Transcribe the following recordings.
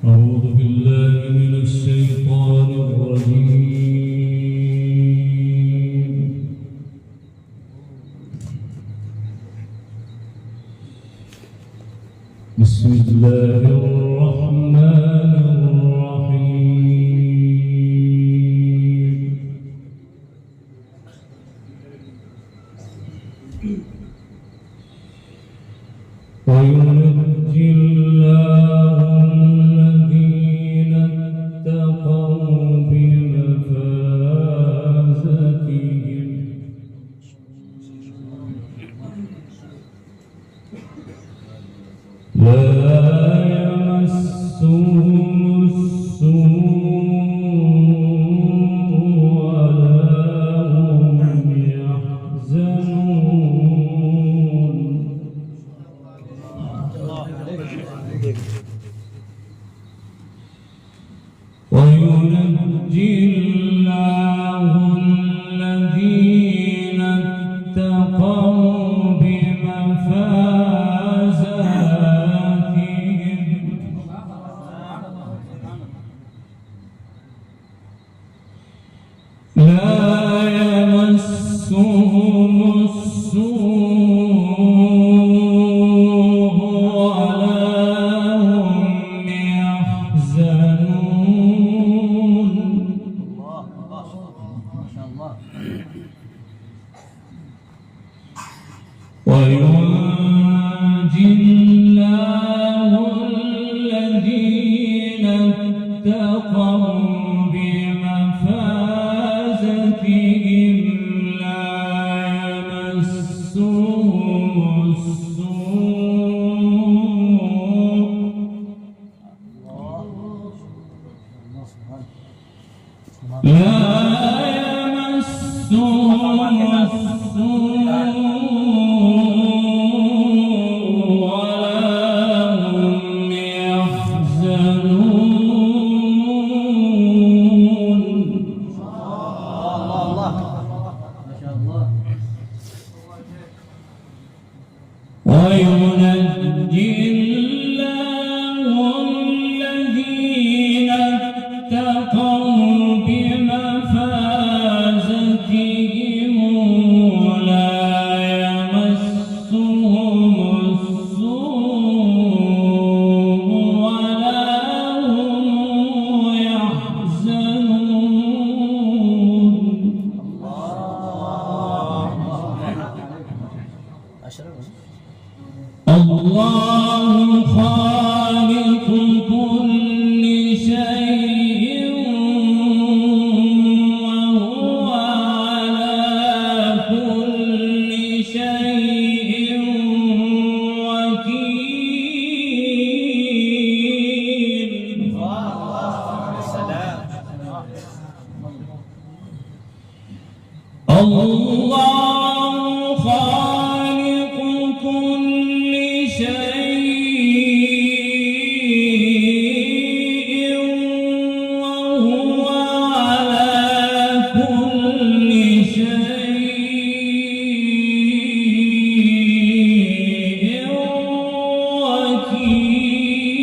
أعوذ بالله من الشيطان الرجيم. بسم الله الرحمن الرحيم. وينجي الله الذين اتقوا بمفازتهم لا يمسهم السوء ولا هم يحزنون. وينجي الله الذين اتقوا بمفازتهم لا يمسهم السوء ولا هم يحزنون. وينجي الله الذين اتقوا بمفازتهم لا يمسهم السوء لا يمسهم السوء وينجي الله الذين اتقوا بمفازتهم لا يمسهم السوء ولا هم يحزنون. الله خالق كل شيء وهو على كل شيء وكيل. الله خالق كل شيء وهو على كل شيء وكيل.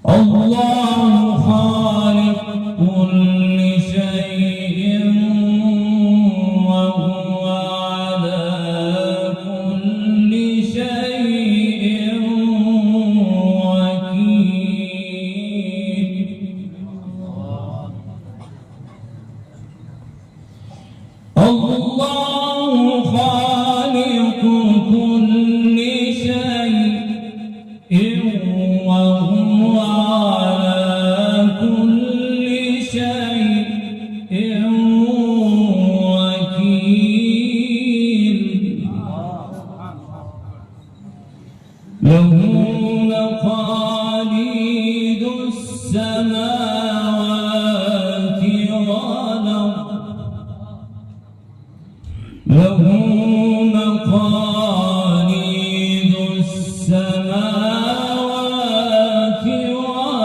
الله خالق كل شيء وهو على كل شيء وكيل. الله خالق كل شيء وهو على كل شيء وكيل. له مقاليد السماوات والأرض له مقاليد السماوات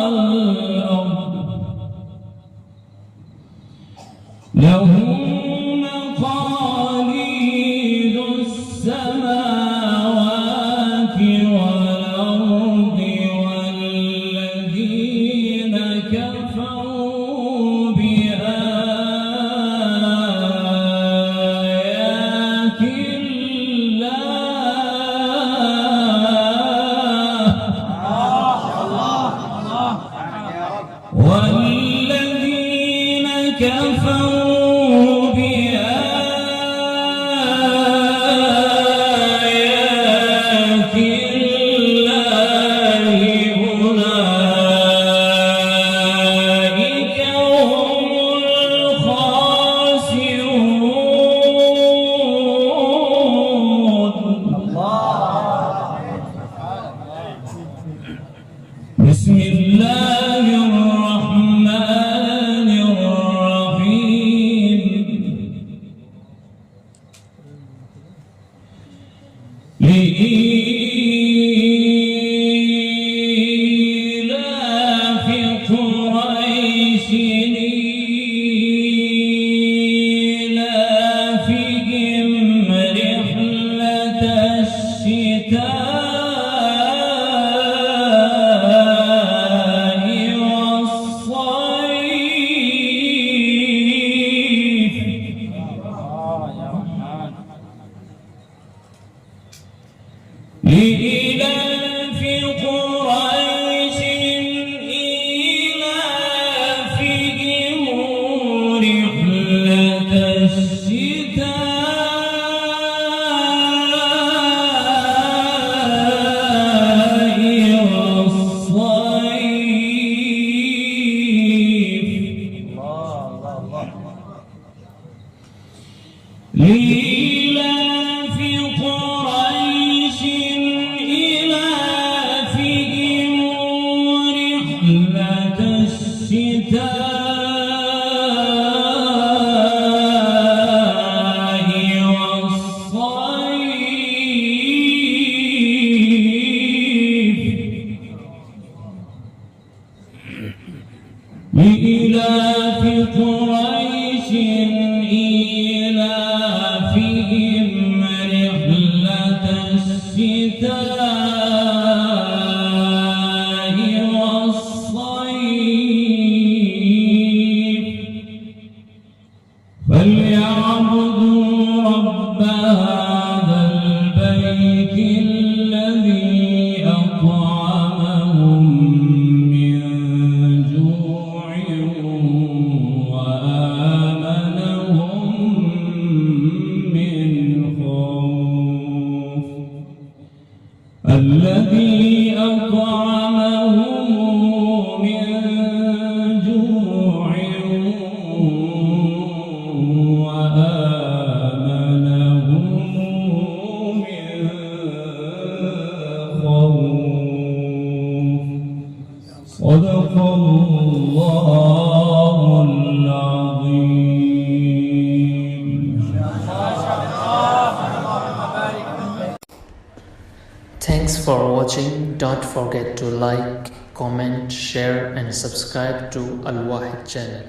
والأرض له مقاليد لإيلاف قريش إيلافهم رحلة الشتاء والصيف لإيلاف قريش إيلافهم رحلة الشتاء والصيف لإيلاف قريش إيلافهم رحلة الشتاء والصيف لإيلاف قريش إيلافهم رحلة الشتاء والصيف فليعبدوا رب هذا البيت الذي أطعمهم من جوع وآمنهم من خوف الذي أطعمهم من جوع وآمنهم من خوف صدق الله العظيم. Thanks for watching. Don't forget to like, comment, share and subscribe to Al Wahid channel.